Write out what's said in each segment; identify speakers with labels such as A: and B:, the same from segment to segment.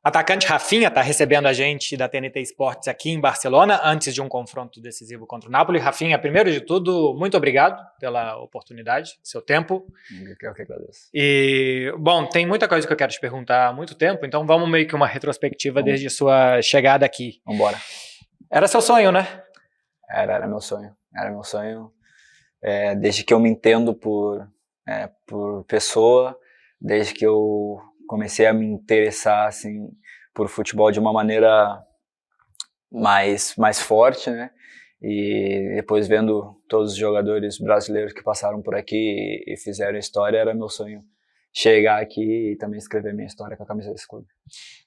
A: Atacante Rafinha está recebendo a gente da TNT Esportes aqui em Barcelona, antes de um confronto decisivo contra o Napoli. Rafinha, primeiro de tudo, muito obrigado pela oportunidade, seu tempo.
B: Eu que agradeço.
A: E, bom, tem muita coisa que eu quero te perguntar há muito tempo, então vamos meio que uma retrospectiva desde sua chegada aqui.
B: Vambora.
A: Era seu sonho, né?
B: Era meu sonho. Era meu sonho. Desde que eu me entendo por pessoa, desde que eu comecei a me interessar assim, por futebol de uma maneira mais forte, né? E depois vendo todos os jogadores brasileiros que passaram por aqui e fizeram história, era meu sonho chegar aqui e também escrever minha história com a camisa desse clube.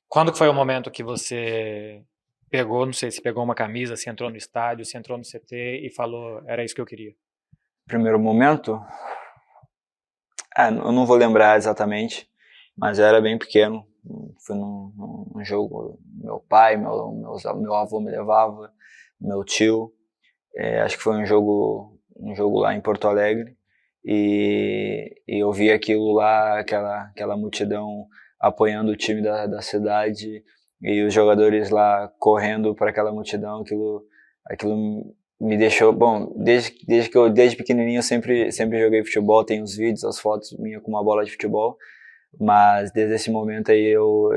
A: Quando que foi o momento que você pegou, não sei se pegou uma camisa, se entrou no estádio, se entrou no CT e falou, era isso que eu queria?
B: Primeiro momento, eu não vou lembrar exatamente, mas eu era bem pequeno. Fui num jogo, meu pai, meu avô me levava, meu tio. Acho que foi um jogo lá em Porto Alegre. E eu vi aquilo lá, aquela multidão apoiando o time da cidade e os jogadores lá correndo para aquela multidão. Aquilo me deixou, bom, desde pequenininho eu sempre joguei futebol, tem os vídeos, as fotos minhas com uma bola de futebol, mas desde esse momento aí eu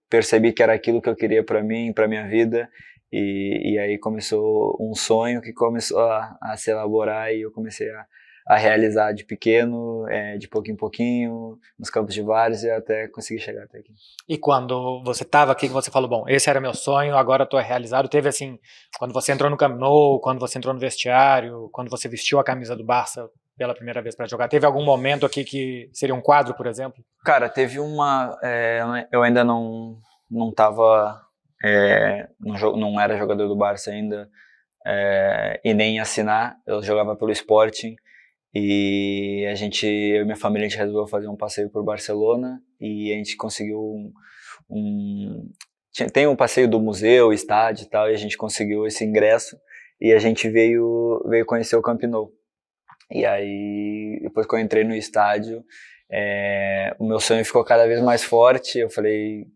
B: percebi que era aquilo que eu queria para mim, para minha vida, e aí começou um sonho que começou a se elaborar e eu comecei a realizar de pequeno, de pouquinho em pouquinho, nos campos de várzea, até conseguir chegar até aqui.
A: E quando você estava aqui, você falou, bom, esse era meu sonho, agora estou realizado. Teve assim, quando você entrou no Camp Nou, quando você entrou no vestiário, quando você vestiu a camisa do Barça pela primeira vez para jogar, teve algum momento aqui que seria um quadro, por exemplo?
B: Cara, teve eu ainda não estava, não era jogador do Barça ainda, e nem ia assinar, eu jogava pelo Sporting. E eu e minha família, a gente resolveu fazer um passeio por Barcelona e a gente conseguiu tem um passeio do museu, estádio e tal, e a gente conseguiu esse ingresso e a gente veio conhecer o Camp Nou. E aí, depois que eu entrei no estádio, o meu sonho ficou cada vez mais forte. Eu falei,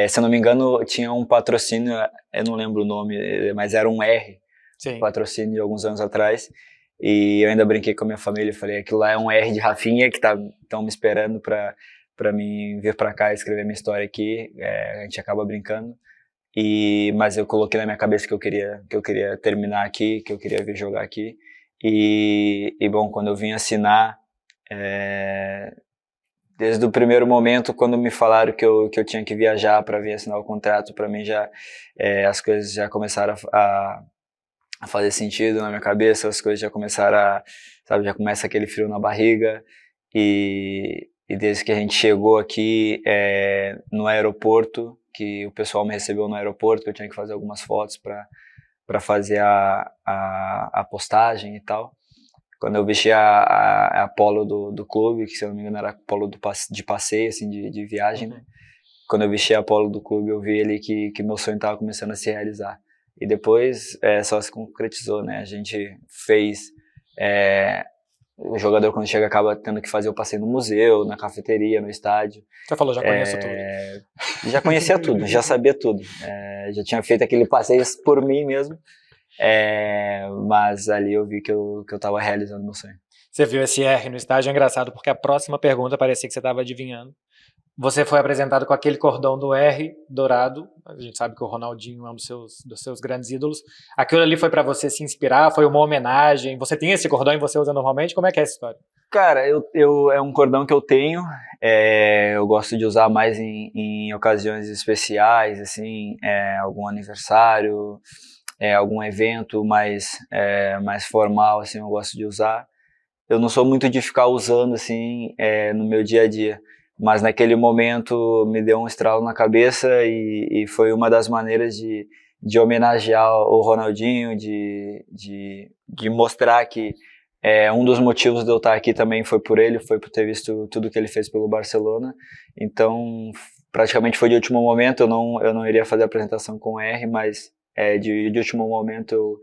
B: se eu não me engano, tinha um patrocínio, eu não lembro o nome, mas era um R,
A: Sim.
B: Patrocínio de alguns anos atrás. E eu ainda brinquei com a minha família, eu falei, aquilo lá é um R de Rafinha que estão me esperando para mim vir para cá e escrever minha história aqui. A gente acaba brincando. Mas eu coloquei na minha cabeça que eu queria terminar aqui, que eu queria vir jogar aqui. Bom, quando eu vim assinar, desde o primeiro momento, quando me falaram que eu tinha que viajar para vir assinar o contrato, para mim já as coisas já começaram a fazer sentido na minha cabeça, as coisas já começaram já começa aquele frio na barriga, e desde que a gente chegou aqui no aeroporto, que o pessoal me recebeu no aeroporto, que eu tinha que fazer algumas fotos para fazer a postagem e tal. Quando eu vesti a polo do clube, que se eu não me engano era polo de passeio, assim, de viagem, né? Quando eu vesti a polo do clube, eu vi ali que meu sonho estava começando a se realizar. E depois só se concretizou, né? A gente fez... o jogador, quando chega, acaba tendo que fazer o passeio no museu, na cafeteria, no estádio.
A: Você falou, já conheço tudo.
B: Já conhecia tudo, já sabia tudo. Já tinha feito aquele passeio por mim mesmo. Mas ali eu vi que eu estava realizando meu sonho.
A: Você viu esse R no estádio, é engraçado, porque a próxima pergunta parecia que você estava adivinhando. Você foi apresentado com aquele cordão do R dourado. A gente sabe que o Ronaldinho é um dos seus grandes ídolos. Aquilo ali foi para você se inspirar? Foi uma homenagem? Você tem esse cordão e você usa normalmente? Como é que é essa história?
B: Cara, é um cordão que eu tenho. Eu gosto de usar mais em ocasiões especiais, assim, algum aniversário, algum evento mais formal, assim, eu gosto de usar. Eu não sou muito de ficar usando, assim, no meu dia a dia. Mas naquele momento me deu um estralo na cabeça e foi uma das maneiras de homenagear o Ronaldinho, de mostrar que um dos motivos de eu estar aqui também foi por ele, foi por ter visto tudo que ele fez pelo Barcelona. Então, praticamente foi de último momento, eu não iria fazer a apresentação com R, mas de último momento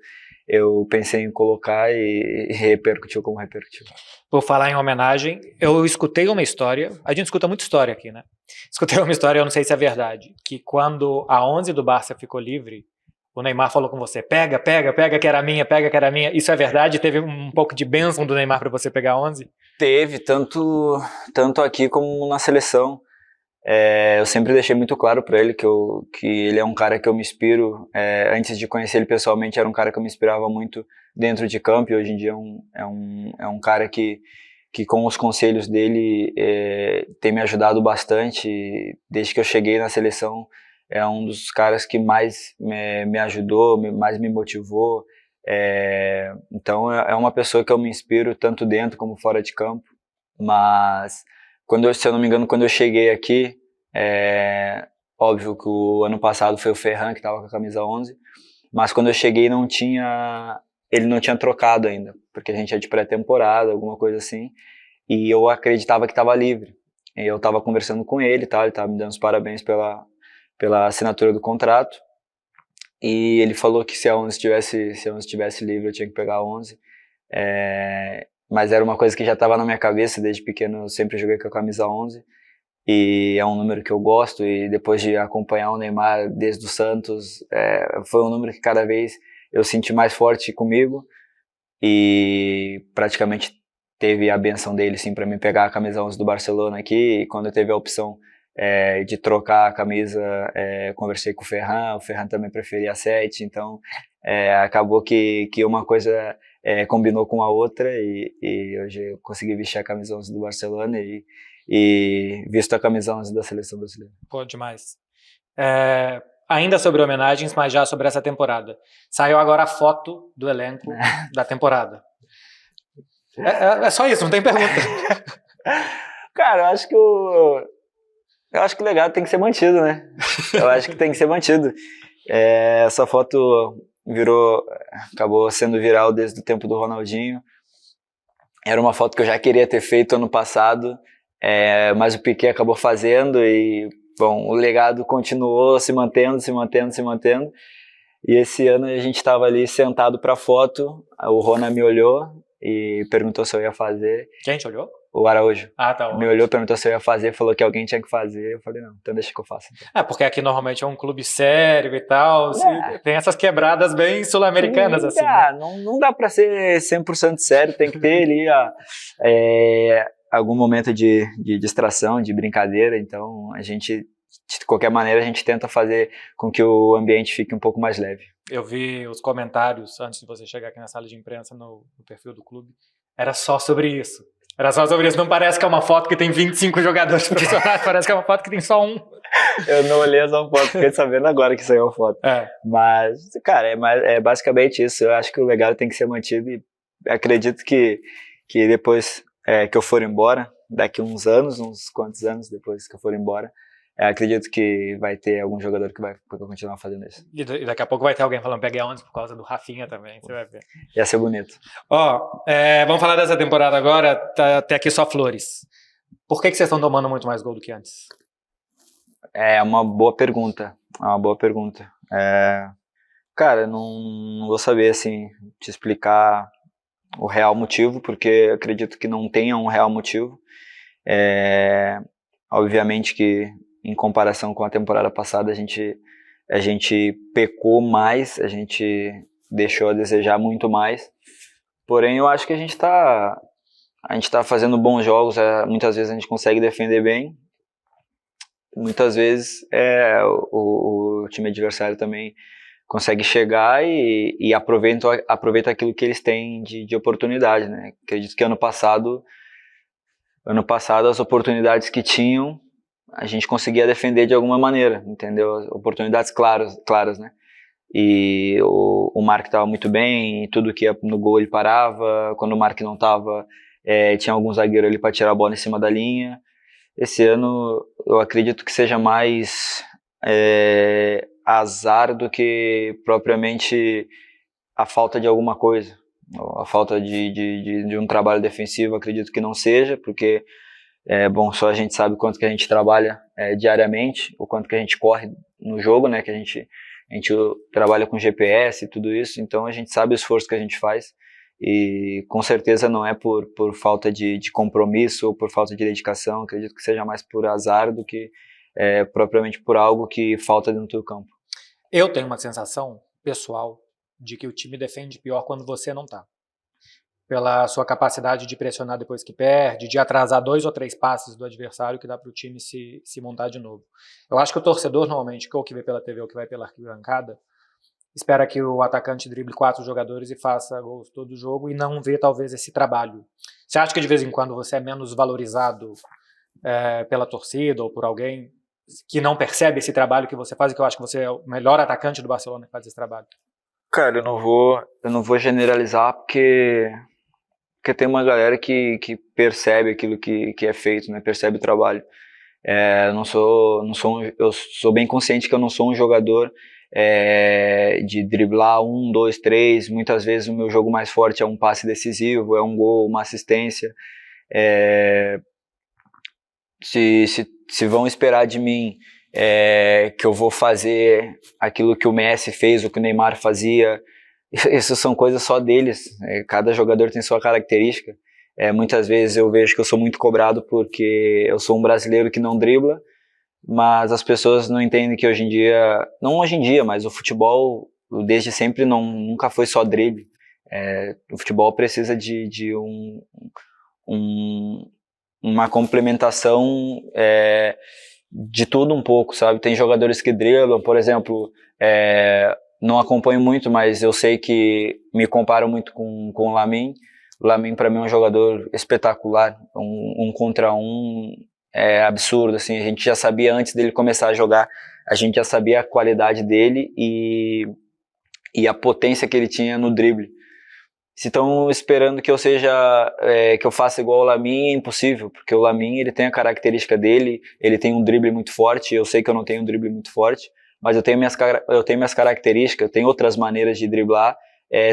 B: eu pensei em colocar e repercutiu como repercutiu.
A: Por falar em homenagem, eu escutei uma história, a gente escuta muita história aqui, né? Escutei uma história, eu não sei se é verdade, que quando a 11 do Barça ficou livre, o Neymar falou com você, pega que era minha, pega que era minha. Isso é verdade? Teve um pouco de bênção do Neymar para você pegar a 11?
B: Teve, tanto aqui como na seleção. Eu sempre deixei muito claro para ele que ele é um cara que eu me inspiro. Antes de conhecer ele pessoalmente, era um cara que eu me inspirava muito dentro de campo, e hoje em dia é um cara que com os conselhos dele tem me ajudado bastante. Desde que eu cheguei na seleção, é um dos caras que mais me ajudou, mais me motivou. Então é uma pessoa que eu me inspiro tanto dentro como fora de campo. Mas se eu não me engano, quando eu cheguei aqui, óbvio que o ano passado foi o Ferran que estava com a camisa 11, mas quando eu cheguei ele não tinha trocado ainda, porque a gente é de pré-temporada, alguma coisa assim, e eu acreditava que estava livre. E eu estava conversando com ele, tá? Ele estava me dando os parabéns pela assinatura do contrato, e ele falou que se a 11 estivesse livre, eu tinha que pegar a 11. Mas era uma coisa que já estava na minha cabeça, desde pequeno eu sempre joguei com a camisa 11, e é um número que eu gosto, e depois de acompanhar o Neymar desde o Santos, foi um número que cada vez eu senti mais forte comigo, e praticamente teve a benção dele sim para mim pegar a camisa 11 do Barcelona aqui. E quando eu teve a opção de trocar a camisa, conversei com o Ferran também preferia a 7, então acabou que uma coisa combinou com a outra, e hoje eu consegui vestir a camisa 11 do Barcelona e visto a camisa 11 da seleção brasileira.
A: Pô, demais. Ainda sobre homenagens, mas já sobre essa temporada. Saiu agora a foto do elenco da temporada. É só isso, não tem pergunta.
B: Cara, eu acho que o legado tem que ser mantido, né? Eu acho que tem que ser mantido. Essa foto acabou sendo viral desde o tempo do Ronaldinho. Era uma foto que eu já queria ter feito ano passado, mas o Piqué acabou fazendo, e bom, o legado continuou se mantendo. E esse ano a gente estava ali sentado para foto, o Rona me olhou e perguntou se eu ia fazer.
A: Quem te olhou?
B: O Araújo.
A: Tá.
B: Me olhou, perguntou se eu ia fazer, falou que alguém tinha que fazer. Eu falei, não, então deixa que eu faça. Então.
A: Porque aqui normalmente é um clube sério e tal, tem essas quebradas bem sul-americanas, assim. Né?
B: Não dá pra ser 100% sério, tem que ter ali algum momento de distração, de brincadeira. Então a gente, de qualquer maneira, a gente tenta fazer com que o ambiente fique um pouco mais leve.
A: Eu vi os comentários antes de você chegar aqui na sala de imprensa no perfil do clube, era só sobre isso. Não parece que é uma foto que tem 25 jogadores profissionais, parece que é uma foto que tem só um.
B: Eu não olhei essa foto, fiquei sabendo agora que saiu a foto. Mas, cara, é basicamente isso. Eu acho que o legado tem que ser mantido, e acredito que depois que eu for embora, daqui uns quantos anos depois que eu for embora, acredito que vai ter algum jogador que vai continuar fazendo isso.
A: E daqui a pouco vai ter alguém falando peguei a 11 por causa do Rafinha também, você vai ver.
B: Ia ser bonito.
A: Vamos falar dessa temporada agora, tá até aqui só flores. Por que vocês estão tomando muito mais gol do que antes?
B: É uma boa pergunta. Cara, não vou saber assim te explicar o real motivo, porque acredito que não tenha um real motivo. Obviamente que em comparação com a temporada passada a gente pecou mais, a gente deixou a desejar muito mais. Porém, eu acho que a gente tá fazendo bons jogos. Muitas vezes a gente consegue defender bem, muitas vezes o time adversário também consegue chegar e aproveita aquilo que eles têm de oportunidade, né? Acredito que ano passado as oportunidades que tinham, a gente conseguia defender de alguma maneira, entendeu? Oportunidades claras, né? E o Mark estava muito bem, tudo que ia no gol ele parava. Quando o Mark não estava, tinha algum zagueiro ali para tirar a bola em cima da linha. Esse ano eu acredito que seja mais azar do que propriamente a falta de alguma coisa, a falta de um trabalho defensivo. Acredito que não seja, porque só a gente sabe o quanto que a gente trabalha diariamente, o quanto que a gente corre no jogo, né, que a gente a gente trabalha com GPS e tudo isso, então a gente sabe o esforço que a gente faz e com certeza não é por falta de compromisso ou por falta de dedicação, acredito que seja mais por azar do que propriamente por algo que falta dentro do campo.
A: Eu tenho uma sensação pessoal de que o time defende pior quando você não tá. Pela sua capacidade de pressionar depois que perde, de atrasar 2 ou 3 passes do adversário que dá para o time se montar de novo. Eu acho que o torcedor, normalmente, ou que vê pela TV ou que vai pela arquibancada, espera que o atacante drible 4 jogadores e faça gols todo jogo e não vê, talvez, esse trabalho. Você acha que de vez em quando você é menos valorizado pela torcida ou por alguém que não percebe esse trabalho que você faz e que eu acho que você é o melhor atacante do Barcelona que faz esse trabalho?
B: Cara, eu não vou generalizar porque tem uma galera que percebe aquilo que é feito, né? Percebe o trabalho. Eu sou bem consciente que eu não sou um jogador de driblar 1, 2, 3. Muitas vezes o meu jogo mais forte é um passe decisivo, é um gol, uma assistência. Se vão esperar de mim que eu vou fazer aquilo que o Messi fez, o que o Neymar fazia, isso são coisas só deles. Cada jogador tem sua característica. Muitas vezes eu vejo que eu sou muito cobrado porque eu sou um brasileiro que não dribla, mas as pessoas não entendem que hoje em dia, não hoje em dia, mas o futebol desde sempre nunca foi só drible. O futebol precisa de uma complementação de tudo um pouco, sabe? Tem jogadores que driblam, por exemplo, não acompanho muito, mas eu sei que me comparo muito com o Lamine. O Lamine para mim é um jogador espetacular, um contra um é absurdo, assim, a gente já sabia antes dele começar a jogar, a gente já sabia a qualidade dele e a potência que ele tinha no drible. Se estão esperando que eu que eu faça igual o Lamine, é impossível, porque o Lamine ele tem a característica dele, ele tem um drible muito forte, eu sei que eu não tenho um drible muito forte, mas eu tenho minhas características, eu tenho outras maneiras de driblar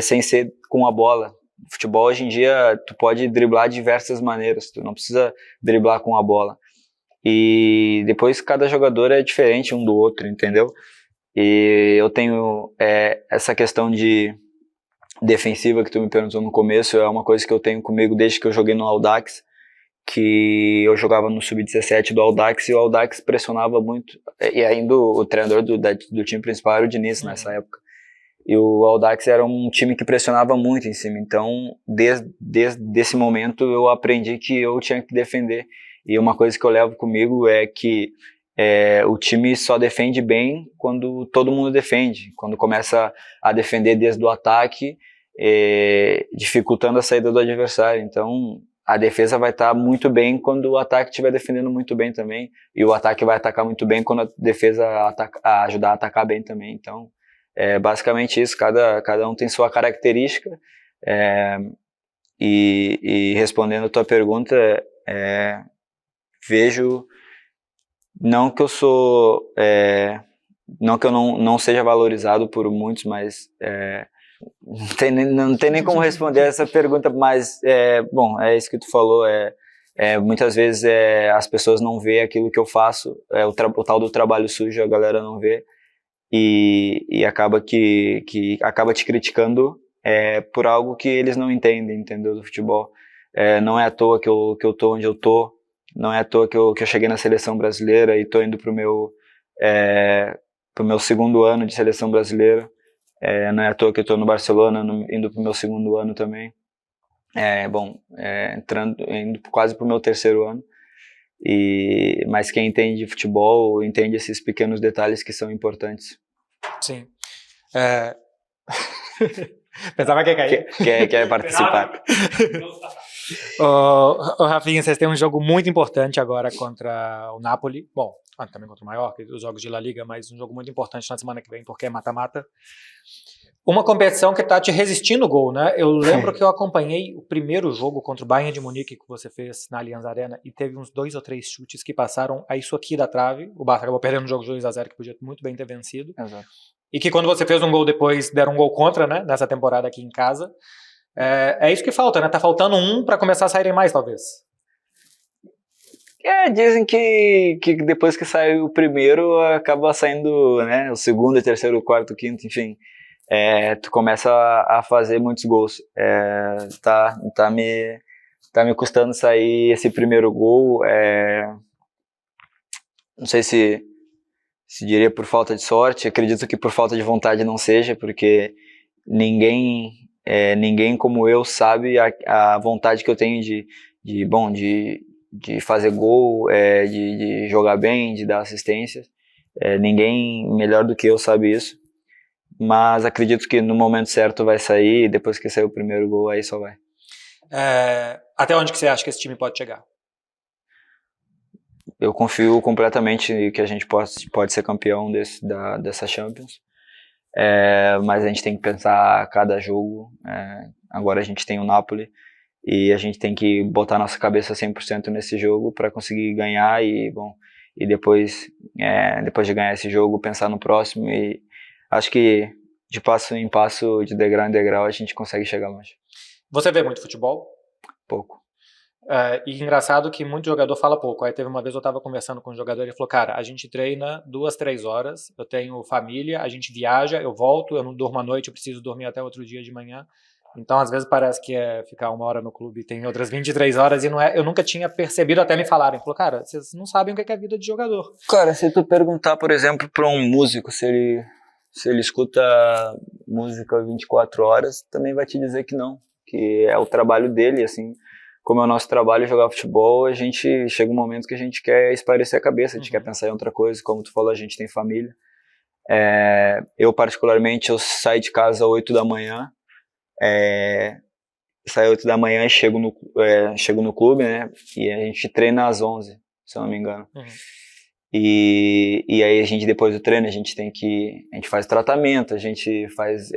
B: sem ser com a bola. No futebol hoje em dia tu pode driblar de diversas maneiras, tu não precisa driblar com a bola. E depois cada jogador é diferente um do outro, entendeu? E eu tenho essa questão de defensiva que tu me perguntou no começo, é uma coisa que eu tenho comigo desde que eu joguei no Audax, que eu jogava no Sub-17 do Audax e o Audax pressionava muito, e ainda o treinador do time principal era o Diniz nessa época. E o Audax era um time que pressionava muito em cima, então desde esse momento eu aprendi que eu tinha que defender. E uma coisa que eu levo comigo é que o time só defende bem quando todo mundo defende, quando começa a defender desde o ataque, dificultando a saída do adversário. Então a defesa vai estar muito bem quando o ataque estiver defendendo muito bem também, e o ataque vai atacar muito bem quando a defesa ajudar a atacar bem também. Então basicamente isso, cada um tem sua característica, e respondendo a tua pergunta, vejo, não que eu sou, não que eu não seja valorizado por muitos, mas não tem nem como responder essa pergunta, mas bom, é isso que tu falou, muitas vezes as pessoas não vê aquilo que eu faço, o tal do trabalho sujo, a galera não vê, e acaba que acaba te criticando por algo que eles não entendem, entendeu, do futebol. Não é à toa que eu tô onde eu tô, não é à toa que eu cheguei na seleção brasileira e tô indo pro meu segundo ano de seleção brasileira. Não é à toa que eu tô no Barcelona, indo pro meu segundo ano também. Indo quase pro meu terceiro ano. Mas quem entende de futebol entende esses pequenos detalhes que são importantes.
A: Sim. Pensava que ia cair.
B: Quer participar.
A: Rafinha, vocês têm um jogo muito importante agora contra o Napoli. Bom, também contra o Mallorca, os jogos de La Liga, mas um jogo muito importante na semana que vem, porque é mata-mata. Uma competição que está te resistindo o gol, né? Eu lembro que eu acompanhei o primeiro jogo contra o Bayern de Munique que você fez na Allianz Arena e teve uns 2 ou 3 chutes que passaram a isso aqui da trave. O Barça acabou perdendo o jogo de 2-0, que podia muito bem ter vencido.
B: Exato.
A: E que quando você fez um gol depois, deram um gol contra, né? Nessa temporada aqui em casa. É isso que falta, né? Tá faltando um para começar a saírem mais, talvez.
B: Dizem que depois que sai o primeiro, acaba saindo, né, o segundo, terceiro, quarto, quinto, enfim. Tu começa a fazer muitos gols. Tá me custando sair esse primeiro gol. Não sei se diria por falta de sorte. Acredito que por falta de vontade não seja, porque ninguém como eu sabe a vontade que eu tenho de fazer gol, de jogar bem, de dar assistência. Ninguém melhor do que eu sabe isso. Mas acredito que no momento certo vai sair, e depois que sair o primeiro gol, aí só vai.
A: Até onde que você acha que esse time pode chegar?
B: Eu confio completamente que a gente pode ser campeão dessa Champions. Mas a gente tem que pensar a cada jogo. Agora a gente tem o Napoli e a gente tem que botar nossa cabeça 100% nesse jogo para conseguir ganhar e depois de ganhar esse jogo pensar no próximo, e acho que de passo em passo, de degrau em degrau, a gente consegue chegar longe.
A: Você vê muito futebol?
B: Pouco.
A: E engraçado que muito jogador fala pouco. Aí teve uma vez eu estava conversando com um jogador e ele falou, cara, a gente treina 2, 3 horas, eu tenho família, a gente viaja, eu volto, eu não durmo à noite, eu preciso dormir até outro dia de manhã. Então, às vezes parece que é ficar 1 hora no clube e tem outras 23 horas e não é. Eu nunca tinha percebido, até me falarem. Falou, cara, vocês não sabem o que é a vida de jogador.
B: Cara, se tu perguntar, por exemplo, para um músico se ele escuta música 24 horas, também vai te dizer que não, que é o trabalho dele, assim. Como é o nosso trabalho jogar futebol, a gente chega um momento que a gente quer espairecer a cabeça, a gente quer pensar em outra coisa. Como tu falou, a gente tem família. Eu particularmente, eu saio de casa às 8 da manhã, saio às 8 da manhã e chego no clube, né, e a gente treina às 11, se eu não me engano. E aí a gente, depois do treino, a gente faz tratamento, a gente faz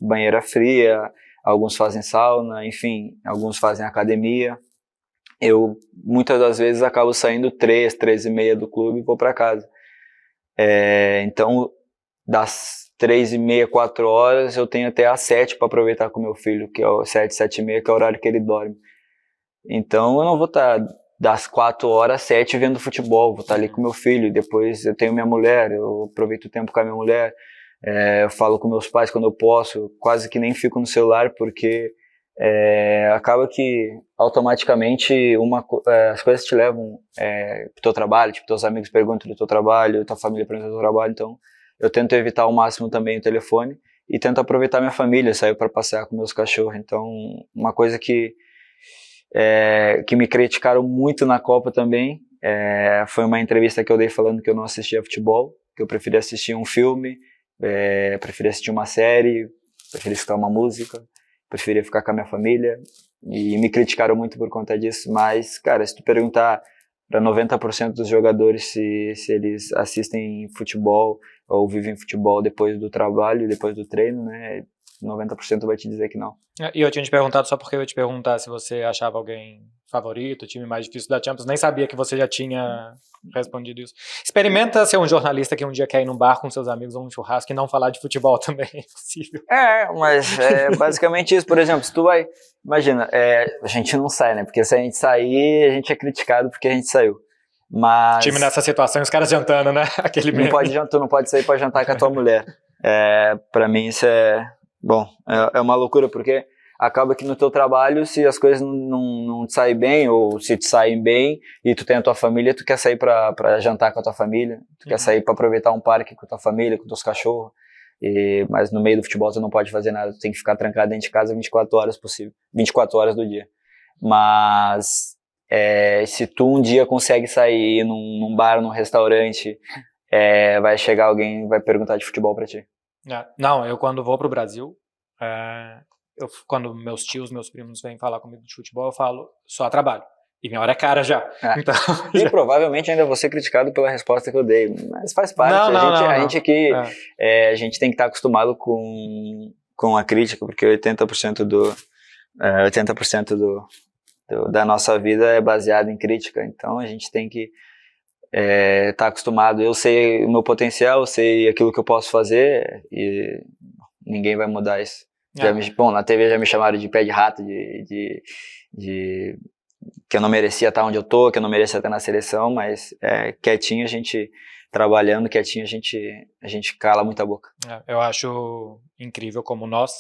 B: banheira fria, alguns fazem sauna, enfim, alguns fazem academia. Eu, muitas das vezes, acabo saindo 3h30 do clube e vou para casa. Então, das 3h30, 4 horas, eu tenho até às 7 para aproveitar com meu filho, que é o 7, 7h30, que é o horário que ele dorme. Então, eu não vou estar das 4 horas às 7 vendo futebol, vou estar ali com meu filho. Depois eu tenho minha mulher, eu aproveito o tempo com a minha mulher. Eu falo com meus pais quando eu posso, quase que nem fico no celular, porque acaba que automaticamente as coisas te levam pro teu trabalho, tipo, teus amigos perguntam do teu trabalho, tua família pergunta do teu trabalho. Então eu tento evitar ao máximo também o telefone e tento aproveitar minha família, sair para passear com meus cachorros. Então, uma coisa que me criticaram muito na Copa também foi uma entrevista que eu dei falando que eu não assistia futebol, que eu preferia assistir um filme, preferia assistir uma série, preferia escutar uma música, preferia ficar com a minha família, e me criticaram muito por conta disso. Mas, cara, se tu perguntar para 90% dos jogadores se eles assistem futebol ou vivem futebol depois do trabalho, depois do treino, né, 90% vai te dizer que não.
A: E eu tinha te perguntado só porque eu ia te perguntar se você achava alguém favorito, o time mais difícil da Champions. Nem sabia que você já tinha respondido isso. Experimenta ser um jornalista que um dia quer ir num bar com seus amigos ou um churrasco e não falar de futebol também, é possível.
B: Mas é basicamente isso. Por exemplo, se tu vai... Imagina, a gente não sai, né? Porque se a gente sair, a gente é criticado porque a gente saiu. Mas...
A: Time nessa situação, os caras jantando, né? Aquele meme.
B: Tu não pode sair pra jantar com a tua mulher. Pra mim isso é uma loucura, porque acaba que no teu trabalho, se as coisas não te saem bem, ou se te saem bem e tu tem a tua família, tu quer sair pra jantar com a tua família, tu quer sair pra aproveitar um parque com a tua família, com teus cachorros, mas no meio do futebol tu não pode fazer nada, tu tem que ficar trancado dentro de casa 24 horas do dia. Mas se tu um dia consegue sair num bar, num restaurante, vai chegar alguém e vai perguntar de futebol pra ti.
A: Não, eu quando vou pro Brasil, quando meus tios, meus primos vêm falar comigo de futebol, eu falo, só trabalho. E minha hora é cara já. Então,
B: e provavelmente ainda vou ser criticado pela resposta que eu dei, mas faz parte. A gente aqui, a gente tem que estar acostumado com a crítica, porque 80% da nossa vida é baseado em crítica, então a gente tem que tá acostumado. Eu sei o meu potencial, eu sei aquilo que eu posso fazer e ninguém vai mudar isso. Na TV já me chamaram de pé de rato, de que eu não merecia estar onde eu tô, que eu não merecia estar na seleção, mas quietinho a gente, trabalhando quietinho, a gente cala muita boca.
A: Eu acho incrível como nós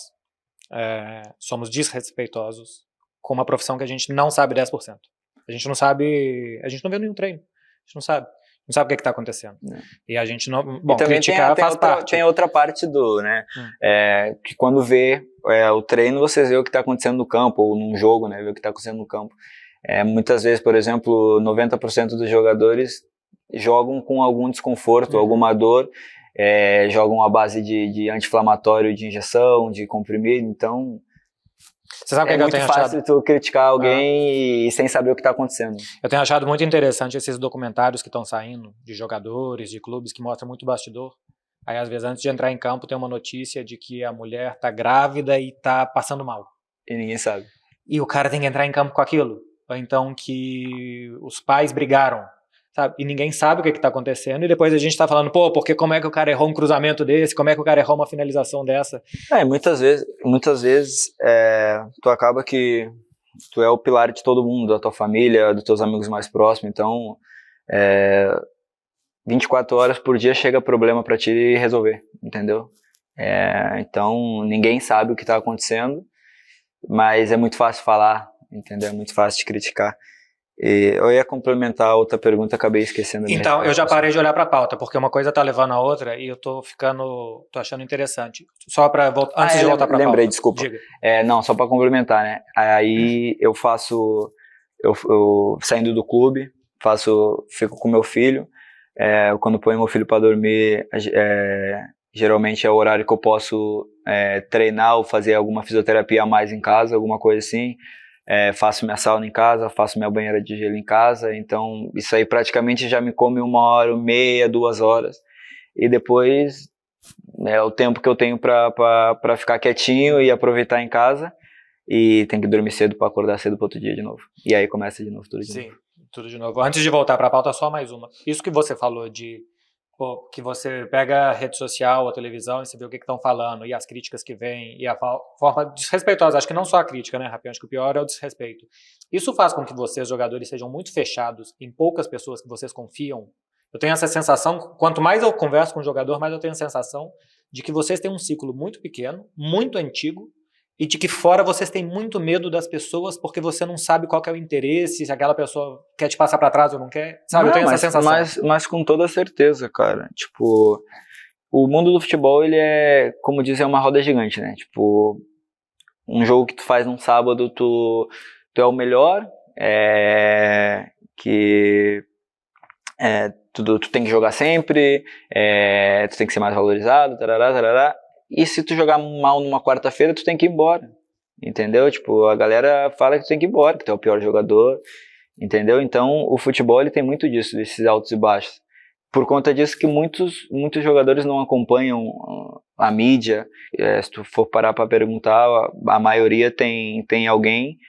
A: somos desrespeitosos com uma profissão que a gente não sabe 10%. A gente não sabe, a gente não vê nenhum treino, a gente não sabe o que está acontecendo. E a gente não, bom, criticar faz parte.
B: Tem outra parte né, que quando vê o treino, vocês vê o que está acontecendo no campo, ou num jogo, né, vê o que está acontecendo no campo. Muitas vezes, por exemplo, 90% dos jogadores jogam com algum desconforto, alguma dor, jogam à base de anti-inflamatório, de injeção, de comprimido, então
A: você sabe que eu tenho
B: achado? É muito fácil tu criticar alguém e sem saber o que está acontecendo.
A: Eu tenho achado muito interessante esses documentários que estão saindo de jogadores, de clubes, que mostram muito bastidor. Aí, às vezes, antes de entrar em campo, tem uma notícia de que a mulher tá grávida e tá passando mal.
B: E ninguém sabe.
A: E o cara tem que entrar em campo com aquilo. Ou então que os pais brigaram, sabe? E ninguém sabe o que está acontecendo. E depois a gente tá falando, porque como é que o cara errou um cruzamento desse? Como é que o cara errou uma finalização dessa?
B: Muitas vezes tu acaba que tu é o pilar de todo mundo, da tua família, dos teus amigos mais próximos. Então, 24 horas por dia chega problema para ti resolver, entendeu? Então, ninguém sabe o que está acontecendo, mas é muito fácil falar, entendeu? É muito fácil de criticar. E eu ia complementar outra pergunta, acabei esquecendo.
A: Então, eu já parei de olhar para a pauta, porque uma coisa tá levando a outra e eu tô achando interessante. Só para antes de voltar para a pauta.
B: Lembrei, desculpa. Não, só para complementar, né? Aí eu faço, eu saindo do clube, fico com meu filho. Quando ponho meu filho para dormir, geralmente é o horário que eu posso treinar ou fazer alguma fisioterapia a mais em casa, alguma coisa assim. Faço minha sauna em casa, faço minha banheira de gelo em casa, então isso aí praticamente já me come 1h30, 2 horas, e depois é o tempo que eu tenho para ficar quietinho e aproveitar em casa, e tem que dormir cedo para acordar cedo para outro dia de novo, e aí começa de novo tudo de novo.
A: Sim, tudo de novo. Antes de voltar para a pauta, só mais uma. Isso que você falou que você pega a rede social, a televisão, e você vê o que estão falando, e as críticas que vêm, e a forma desrespeitosa. Acho que não só a crítica, né, Rafinha? Acho que o pior é o desrespeito. Isso faz com que vocês, jogadores, sejam muito fechados em poucas pessoas que vocês confiam. Eu tenho essa sensação, quanto mais eu converso com o jogador, mais eu tenho a sensação de que vocês têm um ciclo muito pequeno, muito antigo, e de que fora vocês têm muito medo das pessoas porque você não sabe qual que é o interesse, se aquela pessoa quer te passar pra trás ou não quer, sabe? Eu tenho essa sensação.
B: Mas com toda certeza, cara. Tipo, o mundo do futebol, ele como dizem, é uma roda gigante, né? Tipo, um jogo que tu faz num sábado, tu é o melhor, tu tem que jogar sempre, tu tem que ser mais valorizado, tarará, tarará. E se tu jogar mal numa quarta-feira, tu tem que ir embora, entendeu? Tipo, a galera fala que tu tem que ir embora, que tu é o pior jogador, entendeu? Então, o futebol, ele tem muito disso, desses altos e baixos. Por conta disso que muitos jogadores não acompanham a mídia. Se tu for parar para perguntar, a maioria tem alguém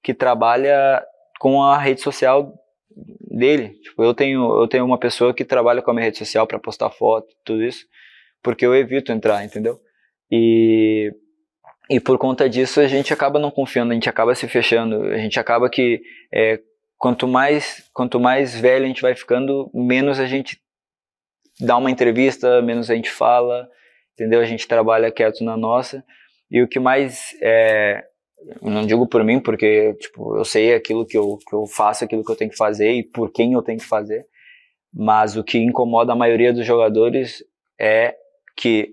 B: que trabalha com a rede social dele. Tipo, eu tenho uma pessoa que trabalha com a minha rede social para postar foto, tudo isso, porque eu evito entrar, entendeu? E por conta disso a gente acaba não confiando, a gente acaba se fechando, a gente acaba que quanto mais velho a gente vai ficando, menos a gente dá uma entrevista, menos a gente fala, entendeu? A gente trabalha quieto na nossa, e o que mais não digo por mim, porque tipo, eu sei aquilo que eu faço, aquilo que eu tenho que fazer e por quem eu tenho que fazer, mas o que incomoda a maioria dos jogadores é que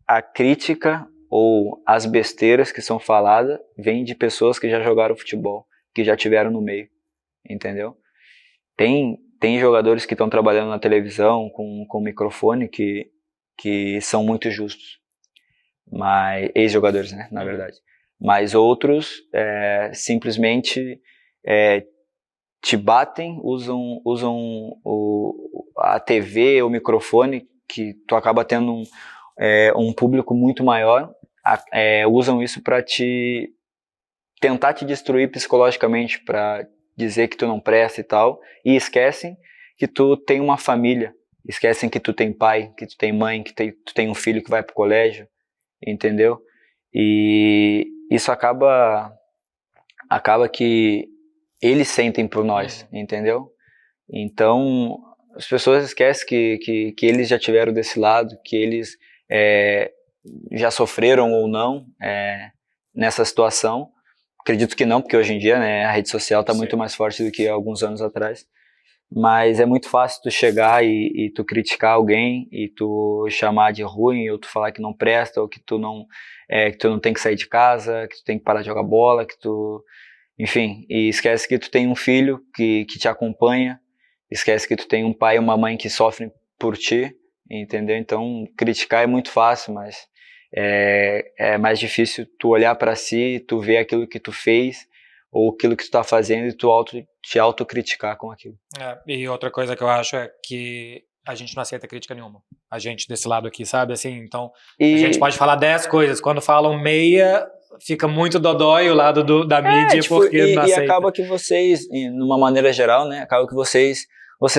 B: a crítica ou as besteiras que são faladas vêm de pessoas que já jogaram futebol, que já tiveram no meio, entendeu? Tem jogadores que estão trabalhando na televisão com microfone que são muito justos, mas ex-jogadores, né, na verdade. Mas outros simplesmente te batem, usam a TV, o microfone, que tu acaba tendo um público muito maior, usam isso para tentar te destruir psicologicamente, para dizer que tu não presta e tal, e esquecem que tu tem uma família, esquecem que tu tem pai, que tu tem mãe, que tu tem um filho que vai pro colégio, entendeu? E isso acaba que eles sentem por nós, entendeu? Então, as pessoas esquecem que eles já tiveram desse lado, que eles já sofreram ou não nessa situação. Acredito que não, porque hoje em dia, né, a rede social está muito mais forte do que alguns anos atrás. Mas é muito fácil tu chegar e tu criticar alguém, e tu chamar de ruim, ou tu falar que não presta, ou que tu não tem que sair de casa, que tu tem que parar de jogar bola, que tu... Enfim, e esquece que tu tem um filho que te acompanha, esquece que tu tem um pai e uma mãe que sofrem por ti, entendeu? Então, criticar é muito fácil, mas é mais difícil tu olhar para si, tu ver aquilo que tu fez, ou aquilo que tu tá fazendo, e tu te autocriticar com aquilo.
A: E outra coisa que eu acho é que a gente não aceita crítica nenhuma. A gente desse lado aqui, sabe? Assim, então, a gente pode falar 10 coisas. Quando falam meia, fica muito dodói o lado da mídia,
B: tipo,
A: porque não aceita.
B: E acaba que vocês, numa maneira geral, né? Acaba que vocês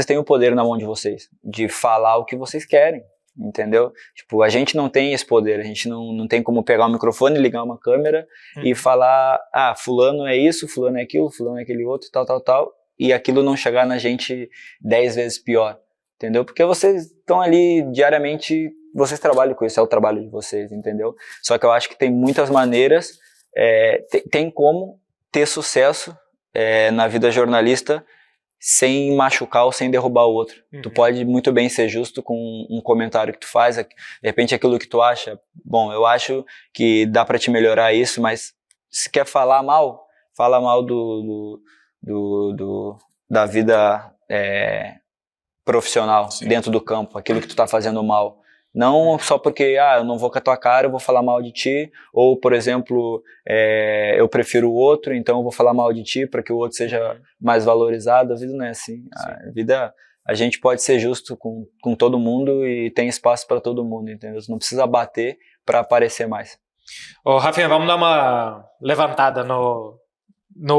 B: têm o poder na mão de vocês, de falar o que vocês querem. Entendeu? Tipo, a gente não tem esse poder, a gente não tem como pegar um microfone, ligar uma câmera e falar, fulano é isso, fulano é aquilo, fulano é aquele outro, tal, e aquilo não chegar na gente 10 vezes pior, entendeu? Porque vocês estão ali diariamente, vocês trabalham com isso, é o trabalho de vocês, entendeu? Só que eu acho que tem muitas maneiras, tem como ter sucesso na vida jornalista sem machucar ou sem derrubar o outro. Tu pode muito bem ser justo com um comentário que tu faz, de repente aquilo que tu acha, bom, eu acho que dá pra te melhorar isso, mas se quer falar mal, fala mal da vida profissional, dentro do campo, aquilo que tu tá fazendo mal. Não só porque, eu não vou com a tua cara, eu vou falar mal de ti, ou, por exemplo, eu prefiro o outro, então eu vou falar mal de ti para que o outro seja mais valorizado. A vida não é assim. A vida, a gente pode ser justo com todo mundo e tem espaço para todo mundo, entendeu? Você não precisa bater para aparecer mais.
A: Ô, Rafinha, vamos dar uma levantada no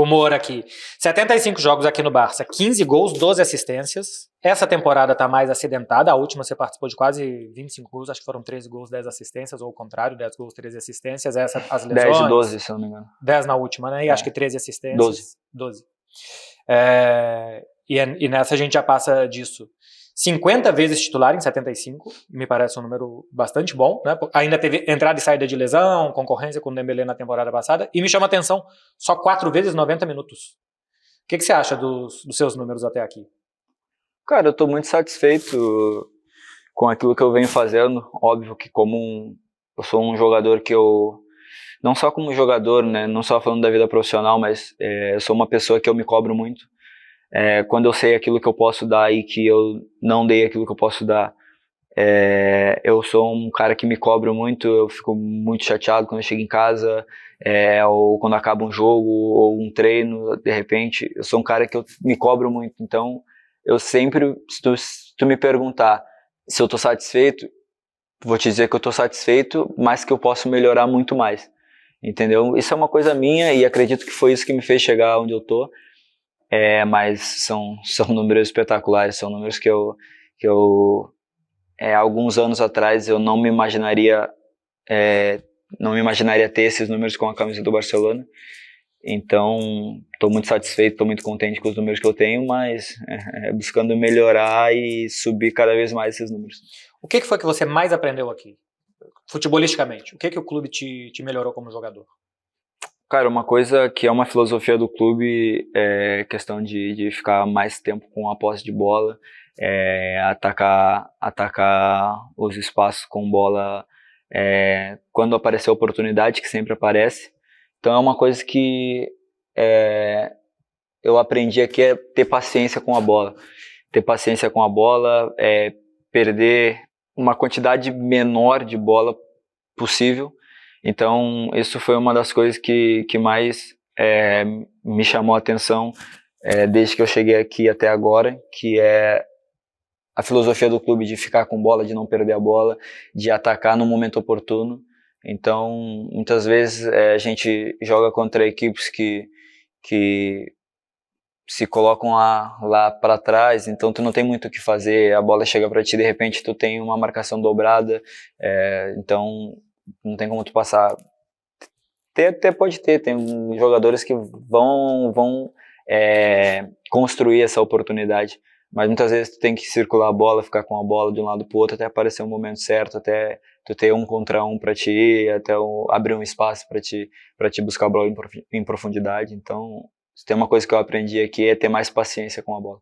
A: humor aqui. 75 jogos aqui no Barça, 15 gols, 12 assistências. Essa temporada tá mais acidentada, a última você participou de quase 25 gols, acho que foram 13 gols, 10 assistências, ou o contrário, 10 gols, 13 assistências, essa as lesões.
B: 10 de 12, se eu não me engano.
A: 10 na última, né? E acho que 13 assistências.
B: 12.
A: E nessa a gente já passa disso. 50 vezes titular em 75, me parece um número bastante bom, né? Ainda teve entrada e saída de lesão, concorrência com o Dembélé na temporada passada, e me chama a atenção, só 4 vezes 90 minutos. O que você acha dos seus números até aqui?
B: Cara, eu tô muito satisfeito com aquilo que eu venho fazendo. Óbvio que eu sou um jogador que não só como jogador, né, não só falando da vida profissional, mas eu sou uma pessoa que eu me cobro muito. Quando eu sei aquilo que eu posso dar e que eu não dei aquilo que eu posso dar, eu sou um cara que me cobro muito, eu fico muito chateado quando eu chego em casa, ou quando acaba um jogo, ou um treino, de repente. Eu sou um cara que eu me cobro muito, então eu sempre, se tu me perguntar se eu tô satisfeito, vou te dizer que eu tô satisfeito, mas que eu posso melhorar muito mais, entendeu? Isso é uma coisa minha e acredito que foi isso que me fez chegar onde eu tô. Mas são números espetaculares, são números que eu alguns anos atrás eu não me imaginaria ter esses números com a camisa do Barcelona. Então estou muito satisfeito, estou muito contente com os números que eu tenho, mas buscando melhorar e subir cada vez mais esses números.
A: O que foi que você mais aprendeu aqui, futebolisticamente? O que o clube te melhorou como jogador?
B: Cara, uma coisa que é uma filosofia do clube é questão de ficar mais tempo com a posse de bola, atacar os espaços com bola quando aparecer a oportunidade, que sempre aparece. Então é uma coisa que eu aprendi aqui, é ter paciência com a bola. Ter paciência com a bola, perder uma quantidade menor de bola possível. Então isso foi uma das coisas que mais me chamou a atenção desde que eu cheguei aqui até agora, que é a filosofia do clube de ficar com bola, de não perder a bola, de atacar no momento oportuno. Então muitas vezes a gente joga contra equipes que se colocam lá para trás, então tu não tem muito o que fazer, a bola chega para ti, de repente tu tem uma marcação dobrada, então não tem como tu passar. Até pode ter, tem jogadores que vão construir essa oportunidade. Mas muitas vezes tu tem que circular a bola, ficar com a bola de um lado pro outro até aparecer o momento certo, até tu ter 1 contra 1 para ti ir, até abrir um espaço para ti buscar a bola em profundidade. Então, se tem uma coisa que eu aprendi aqui é ter mais paciência com a bola.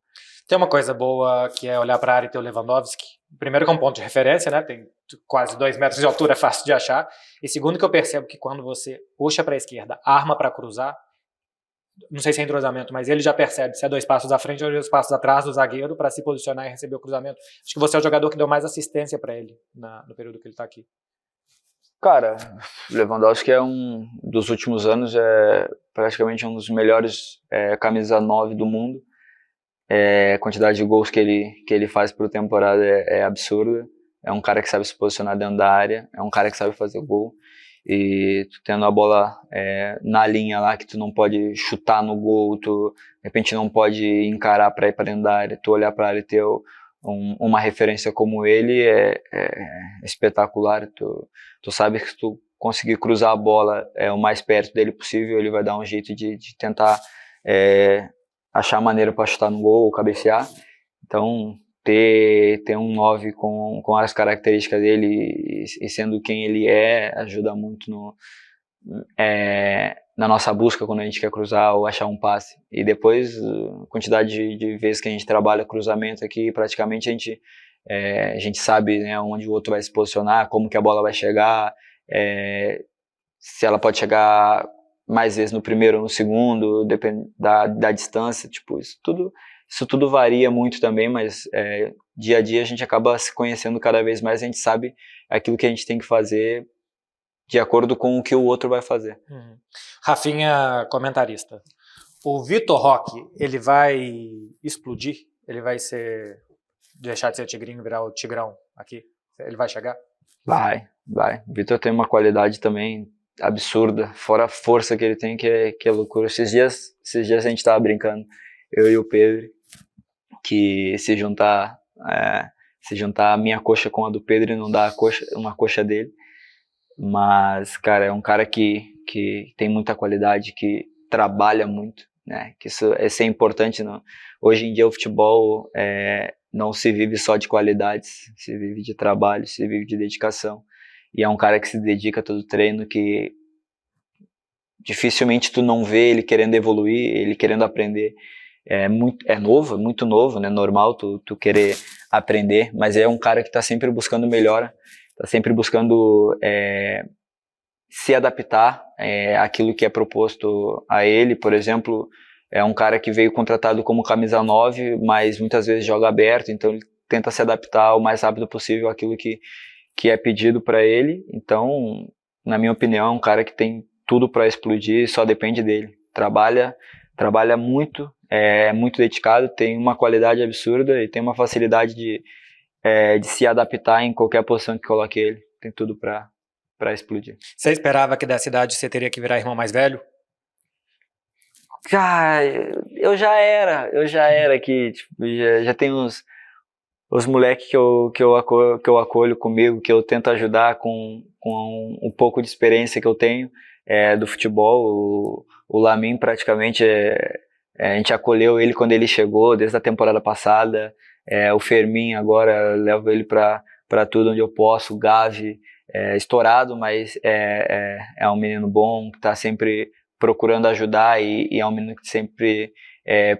A: Tem uma coisa boa que é olhar para a área e ter o Lewandowski. Primeiro que é um ponto de referência, né? Tem quase 2 metros de altura, é fácil de achar. E segundo que eu percebo que quando você puxa para a esquerda, arma para cruzar, não sei se é entrosamento, mas ele já percebe se é 2 passos à frente ou 2 passos atrás do zagueiro para se posicionar e receber o cruzamento. Acho que você é o jogador que deu mais assistência para ele no período que ele está aqui.
B: Cara, Lewandowski é dos últimos anos, praticamente um dos melhores camisa 9 do mundo. A quantidade de gols que ele faz por temporada é absurda. É um cara que sabe se posicionar dentro da área, é um cara que sabe fazer gol. E tu tendo a bola na linha lá, que tu não pode chutar no gol, tu de repente não pode encarar para ir para dentro da área, tu olhar para a área e ter uma referência como ele é espetacular. Tu sabe que se tu conseguir cruzar a bola o mais perto dele possível, ele vai dar um jeito de tentar achar a maneira para chutar no gol ou cabecear. Então, ter um 9 com as características dele e sendo quem ele ajuda muito na nossa busca quando a gente quer cruzar ou achar um passe. E depois, a quantidade de vezes que a gente trabalha cruzamento aqui, praticamente a gente sabe, né, onde o outro vai se posicionar, como que a bola vai chegar, se ela pode chegar mais vezes no primeiro ou no segundo, depende da distância, tipo, isso tudo varia muito também, mas dia a dia a gente acaba se conhecendo cada vez mais, a gente sabe aquilo que a gente tem que fazer de acordo com o que o outro vai fazer.
A: Rafinha, comentarista. O Vitor Roque, ele vai explodir? Ele vai deixar de ser o Tigrinho e virar o Tigrão aqui? Ele vai chegar?
B: Vai. O Vitor tem uma qualidade também absurda, fora a força que ele tem, que é loucura. Esses dias a gente tava brincando, eu e o Pedro, que se juntar a minha coxa com a do Pedro e não dar uma coxa dele. Mas, cara, é um cara que tem muita qualidade, que trabalha muito, né? Que isso é importante. Hoje em dia o futebol não se vive só de qualidades, se vive de trabalho, se vive de dedicação. E é um cara que se dedica a todo treino, que dificilmente tu não vê ele querendo evoluir, ele querendo aprender. É muito novo, né? Normal tu querer aprender, mas é um cara que está sempre buscando melhora, está sempre buscando se adaptar àquilo que é proposto a ele. Por exemplo, é um cara que veio contratado como camisa 9, mas muitas vezes joga aberto, então ele tenta se adaptar o mais rápido possível àquilo que é pedido para ele. Então, na minha opinião, é um cara que tem tudo para explodir, só depende dele. Trabalha muito, é muito dedicado, tem uma qualidade absurda e tem uma facilidade de se adaptar em qualquer posição que coloque ele. Tem tudo para explodir.
A: Você esperava que da cidade você teria que virar irmão mais velho?
B: Eu já era aqui, tipo, já tem os moleques que eu acolho comigo, que eu tento ajudar com um pouco de experiência que eu tenho do futebol. O Lamin praticamente a gente acolheu ele quando ele chegou, desde a temporada passada. O Fermin agora, eu levo ele para tudo onde eu posso. O Gavi, estourado, mas é um menino bom, que está sempre procurando ajudar e é um menino que sempre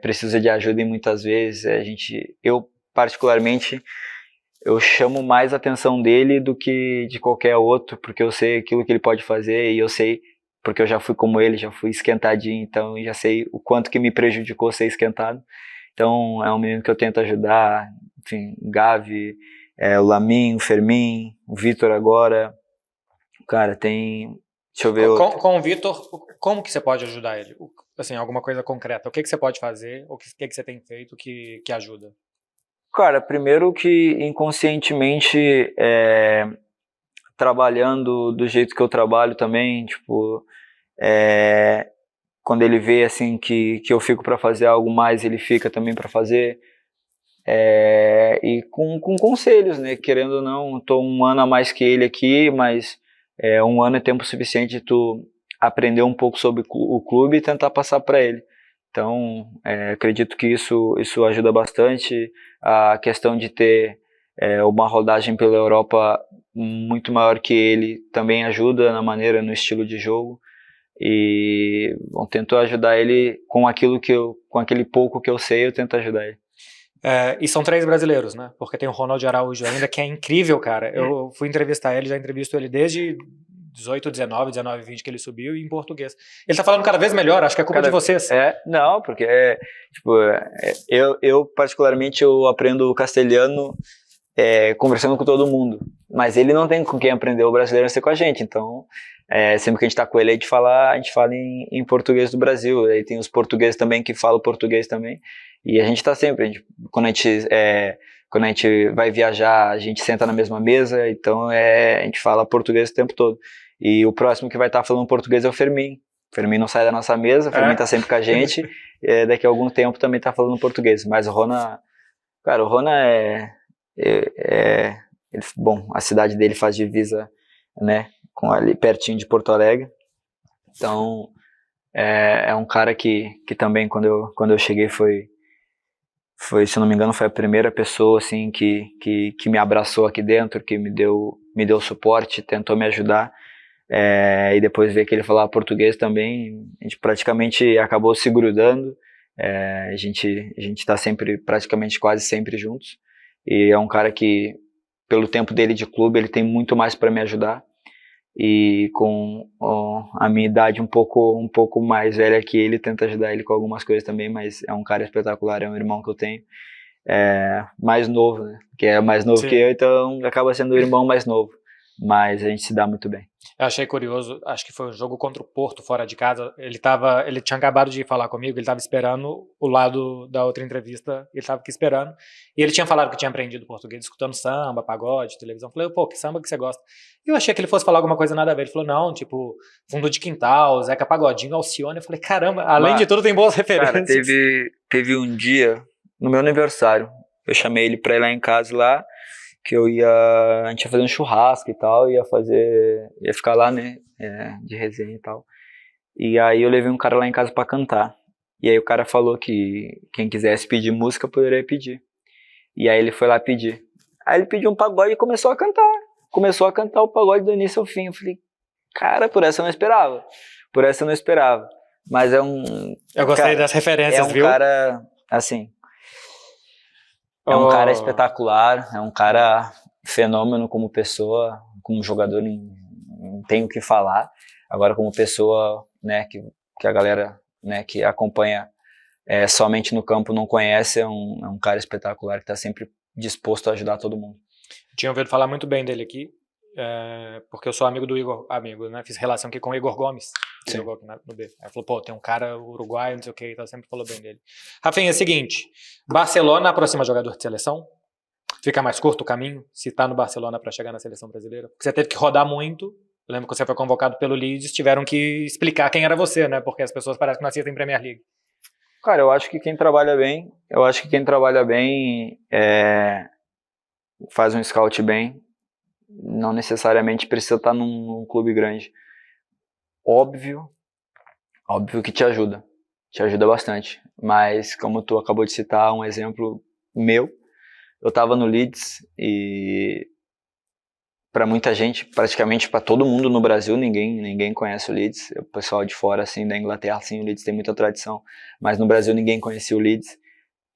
B: precisa de ajuda, e muitas vezes eu particularmente, eu chamo mais a atenção dele do que de qualquer outro, porque eu sei aquilo que ele pode fazer, e eu sei, porque eu já fui como ele, já fui esquentadinho, então já sei o quanto que me prejudicou ser esquentado. Então é um menino que eu tento ajudar, enfim, o Gavi, o Lamin, o Fermin, o Vitor agora. Cara, tem... Deixa eu ver
A: com o Vitor, como que você pode ajudar ele? Assim, alguma coisa concreta. O que você pode fazer? O que você tem feito que ajuda?
B: Cara, primeiro que inconscientemente trabalhando do jeito que eu trabalho também, tipo, quando ele vê assim que eu fico para fazer algo mais, ele fica também para fazer, e com conselhos, né? Querendo ou não, tô um ano a mais que ele aqui, mas um ano é tempo suficiente de tu aprender um pouco sobre o clube e tentar passar para ele. Então, acredito que isso ajuda bastante. A questão de ter uma rodagem pela Europa muito maior que ele também ajuda na maneira, no estilo de jogo. E bom, tento ajudar ele com com aquele pouco que eu sei, eu tento ajudar ele.
A: E são 3 brasileiros, né? Porque tem o Ronald Araújo ainda, que é incrível, cara. Eu fui entrevistar ele, já entrevisto ele desde 18, 19, 19, 20 que ele subiu, e em português. Ele tá falando cada vez melhor, acho que é culpa de vocês.
B: Não, porque tipo, eu particularmente eu aprendo castelhano conversando com todo mundo, mas ele não tem com quem aprender o brasileiro a ser com a gente, então sempre que a gente tá com ele a gente fala em português do Brasil, aí tem os portugueses também que falam português também, e a gente tá sempre, quando a gente vai viajar, a gente senta na mesma mesa, então a gente fala português o tempo todo. E o próximo que vai estar falando português é o Fermin. O Fermin não sai da nossa mesa, o Fermin tá sempre com a gente, daqui a algum tempo também tá falando português. Mas o Rona, cara, o Rona bom, a cidade dele faz divisa, né, com ali pertinho de Porto Alegre. Então, é um cara que também, quando eu cheguei, foi, se não me engano, foi a primeira pessoa, assim, que me abraçou aqui dentro, que me deu suporte, tentou me ajudar. E depois ver que ele falava português também, a gente praticamente acabou se grudando. A gente tá sempre, praticamente quase sempre juntos, e é um cara que, pelo tempo dele de clube, ele tem muito mais para me ajudar, e com a minha idade um pouco mais velha que ele, tenta ajudar ele com algumas coisas também, mas é um cara espetacular, é um irmão que eu tenho, mais novo, né, que é mais novo Sim. que eu, então acaba sendo o irmão mais novo, mas a gente se dá muito bem.
A: Eu achei curioso, acho que foi um jogo contra o Porto, fora de casa, ele tinha acabado de falar comigo, ele estava esperando o lado da outra entrevista, ele estava aqui esperando, e ele tinha falado que tinha aprendido português escutando samba, pagode, televisão. Eu falei, pô, que samba que você gosta? E eu achei que ele fosse falar alguma coisa nada a ver. Ele falou, não, tipo, Fundo de Quintal, Zeca Pagodinho, Alcione. Eu falei, caramba, além de tudo tem boas referências.
B: Cara, teve um dia, no meu aniversário, eu chamei ele pra ir lá em casa lá, que a gente ia fazer um churrasco e tal, ia ficar lá, né, de resenha e tal. E aí eu levei um cara lá em casa pra cantar. E aí o cara falou que quem quisesse pedir música poderia pedir. E aí ele foi lá pedir. Aí ele pediu um pagode e começou a cantar. Começou a cantar o pagode do início ao fim. Eu falei, cara, por essa eu não esperava. Mas
A: Eu gostei das referências, viu?
B: É um cara, assim... É um cara espetacular, é um cara fenômeno como pessoa, como jogador, não tenho o que falar. Agora, como pessoa, né, que a galera, né, que acompanha somente no campo não conhece, é um cara espetacular que está sempre disposto a ajudar todo mundo.
A: Tinha ouvido falar muito bem dele aqui, porque eu sou amigo do Igor, né, fiz relação aqui com o Igor Gomes, que jogou aqui no B. Aí falou, pô, tem um cara uruguaio, não sei o que, então sempre falou bem dele. Rafinha, é o seguinte, Barcelona aproxima jogador de seleção? Fica mais curto o caminho, se tá no Barcelona para chegar na seleção brasileira? Porque você teve que rodar muito, eu lembro que você foi convocado pelo Leeds, tiveram que explicar quem era você, né, porque as pessoas parecem que não assistem Premier League.
B: Cara, eu acho que quem trabalha bem, faz um scout bem, não necessariamente precisa estar num clube grande. Óbvio que te ajuda bastante, mas como tu acabou de citar um exemplo meu, eu estava no Leeds e para muita gente, praticamente para todo mundo no Brasil, ninguém conhece o Leeds. O pessoal de fora, assim, da Inglaterra, sim, o Leeds tem muita tradição, mas no Brasil ninguém conhecia o Leeds,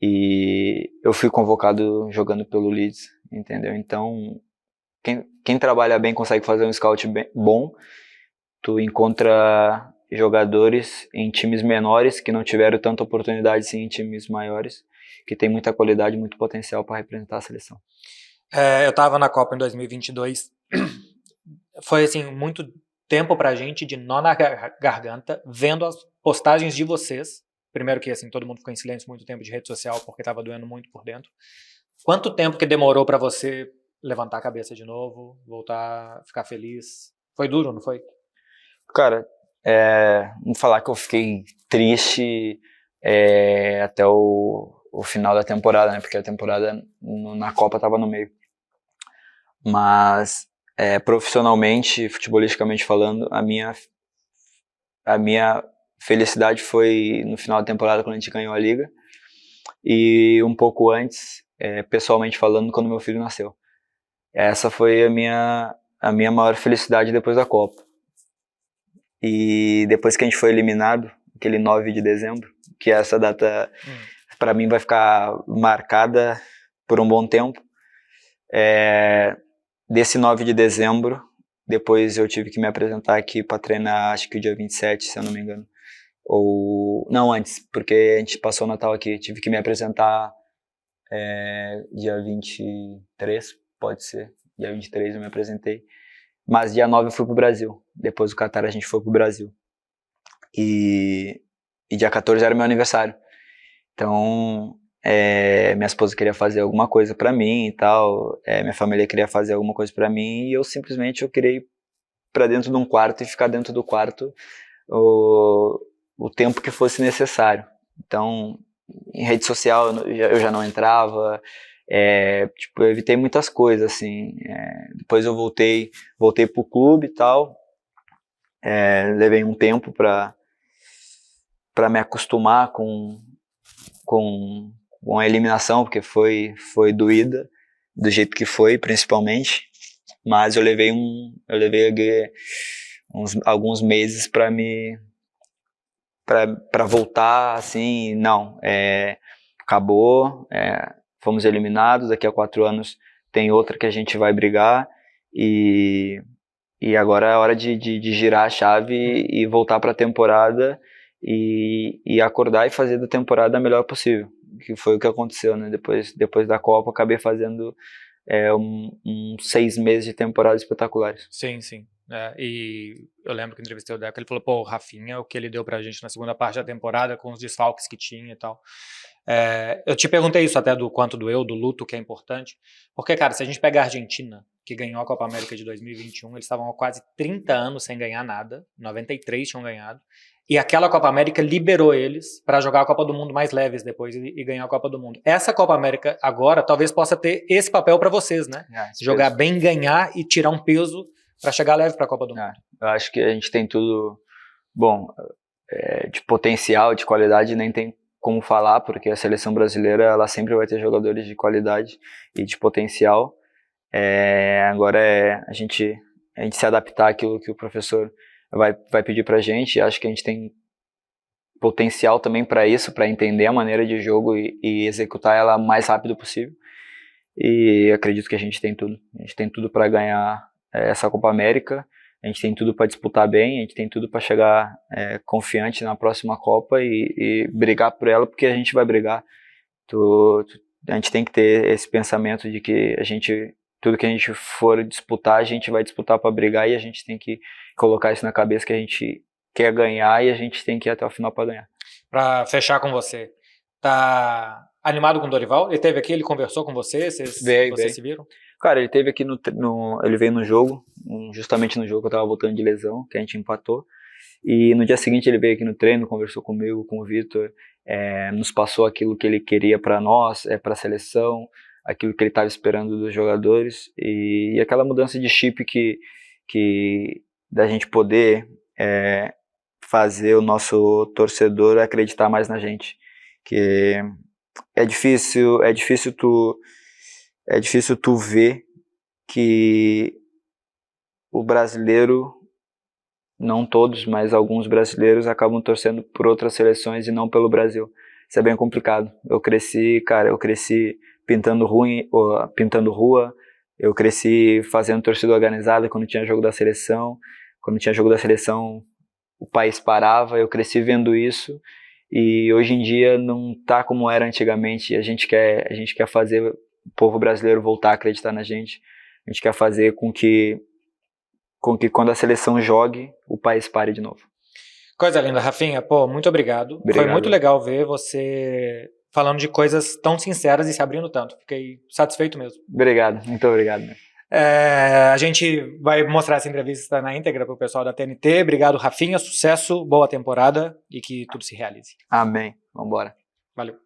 B: e eu fui convocado jogando pelo Leeds, entendeu? Então, quem trabalha bem consegue fazer um scout bom. Tu encontra jogadores em times menores que não tiveram tanta oportunidade sim em times maiores, que tem muita qualidade, muito potencial para representar a seleção.
A: Eu estava na Copa em 2022, foi assim, muito tempo pra gente de nó na garganta, vendo as postagens de vocês. Primeiro que assim, todo mundo ficou em silêncio muito tempo de rede social, porque estava doendo muito por dentro. Quanto tempo que demorou para você levantar a cabeça de novo, voltar a ficar feliz? Foi duro, não foi?
B: Cara, vamos falar que eu fiquei triste até o final da temporada, né? Porque a temporada na Copa estava no meio. Mas profissionalmente, futebolisticamente falando, a minha felicidade foi no final da temporada, quando a gente ganhou a Liga, e um pouco antes, pessoalmente falando, quando meu filho nasceu. Essa foi a minha maior felicidade depois da Copa. E depois que a gente foi eliminado, aquele 9 de dezembro, que essa data para mim vai ficar marcada por um bom tempo, desse 9 de dezembro, depois eu tive que me apresentar aqui para treinar, acho que o dia 27, se eu não me engano. Ou não, antes, porque a gente passou o Natal aqui, tive que me apresentar dia 23, pode ser, dia 23 eu me apresentei, mas dia 9 eu fui pro Brasil, depois do Qatar a gente foi pro Brasil, e dia 14 era meu aniversário, então minha esposa queria fazer alguma coisa pra mim e tal, minha família queria fazer alguma coisa pra mim, e eu simplesmente queria ir pra dentro de um quarto e ficar dentro do quarto o tempo que fosse necessário. Então, em rede social eu já não entrava, eu evitei muitas coisas, assim. Depois eu voltei pro clube e tal, levei um tempo para me acostumar com a eliminação, porque foi doída, do jeito que foi, principalmente, mas eu levei alguns meses para voltar, assim, não, acabou, fomos eliminados, daqui a 4 anos tem outra que a gente vai brigar, e agora é hora de girar a chave e voltar para a temporada e acordar e fazer da temporada a melhor possível, que foi o que aconteceu, né? Depois da Copa, acabei fazendo 6 meses de temporada espetaculares.
A: Sim, sim. E eu lembro que entrevistei o Deco, ele falou, o Rafinha, o que ele deu pra gente na segunda parte da temporada, com os desfalques que tinha e tal. Eu te perguntei isso até do quanto doeu, do luto, que é importante, porque, cara, se a gente pega a Argentina, que ganhou a Copa América de 2021, eles estavam há quase 30 anos sem ganhar nada, 93 tinham ganhado, e aquela Copa América liberou eles para jogar a Copa do Mundo mais leves depois e ganhar a Copa do Mundo. Essa Copa América agora talvez possa ter esse papel para vocês, né? Jogar peso. Bem, ganhar e tirar um peso para chegar leve para a Copa do Mundo.
B: Eu acho que a gente tem tudo, bom, de potencial, de qualidade, nem tem como falar, porque a seleção brasileira ela sempre vai ter jogadores de qualidade e de potencial. Agora a gente se adaptar àquilo que o professor vai pedir pra gente. Acho que a gente tem potencial também para isso, para entender a maneira de jogo e executar ela o mais rápido possível. E acredito que a gente tem tudo. A gente tem tudo para ganhar essa Copa América. A gente tem tudo para disputar bem, a gente tem tudo para chegar confiante na próxima Copa e brigar por ela, porque a gente vai brigar. A gente tem que ter esse pensamento de que tudo que a gente for disputar, a gente vai disputar para brigar, e a gente tem que colocar isso na cabeça, que a gente quer ganhar e a gente tem que ir até o final para ganhar.
A: Para fechar com você, tá animado com o Dorival? Ele esteve aqui, ele conversou com você, vocês se viram?
B: Cara, ele esteve aqui ele veio no jogo, justamente no jogo que eu tava voltando de lesão, que a gente empatou, e no dia seguinte ele veio aqui no treino, conversou comigo, com o Vitor, nos passou aquilo que ele queria para nós, para a seleção, aquilo que ele estava esperando dos jogadores, e aquela mudança de chip que da gente poder fazer o nosso torcedor acreditar mais na gente, que é difícil tu ver que o brasileiro, não todos, mas alguns brasileiros acabam torcendo por outras seleções e não pelo Brasil. Isso é bem complicado. Eu cresci pintando rua, eu cresci fazendo torcida organizada quando tinha jogo da seleção. Quando tinha jogo da seleção, o país parava, eu cresci vendo isso, e hoje em dia não tá como era antigamente. A gente quer fazer o povo brasileiro voltar a acreditar na gente. A gente quer fazer com que quando a seleção jogue, o país pare de novo.
A: Coisa linda, Rafinha. Muito obrigado. Foi muito legal ver você falando de coisas tão sinceras e se abrindo tanto. Fiquei satisfeito mesmo.
B: Obrigado, muito obrigado.
A: A gente vai mostrar essa entrevista na íntegra para o pessoal da TNT. Obrigado, Rafinha. Sucesso, boa temporada e que tudo se realize.
B: Amém. Vambora.
A: Valeu.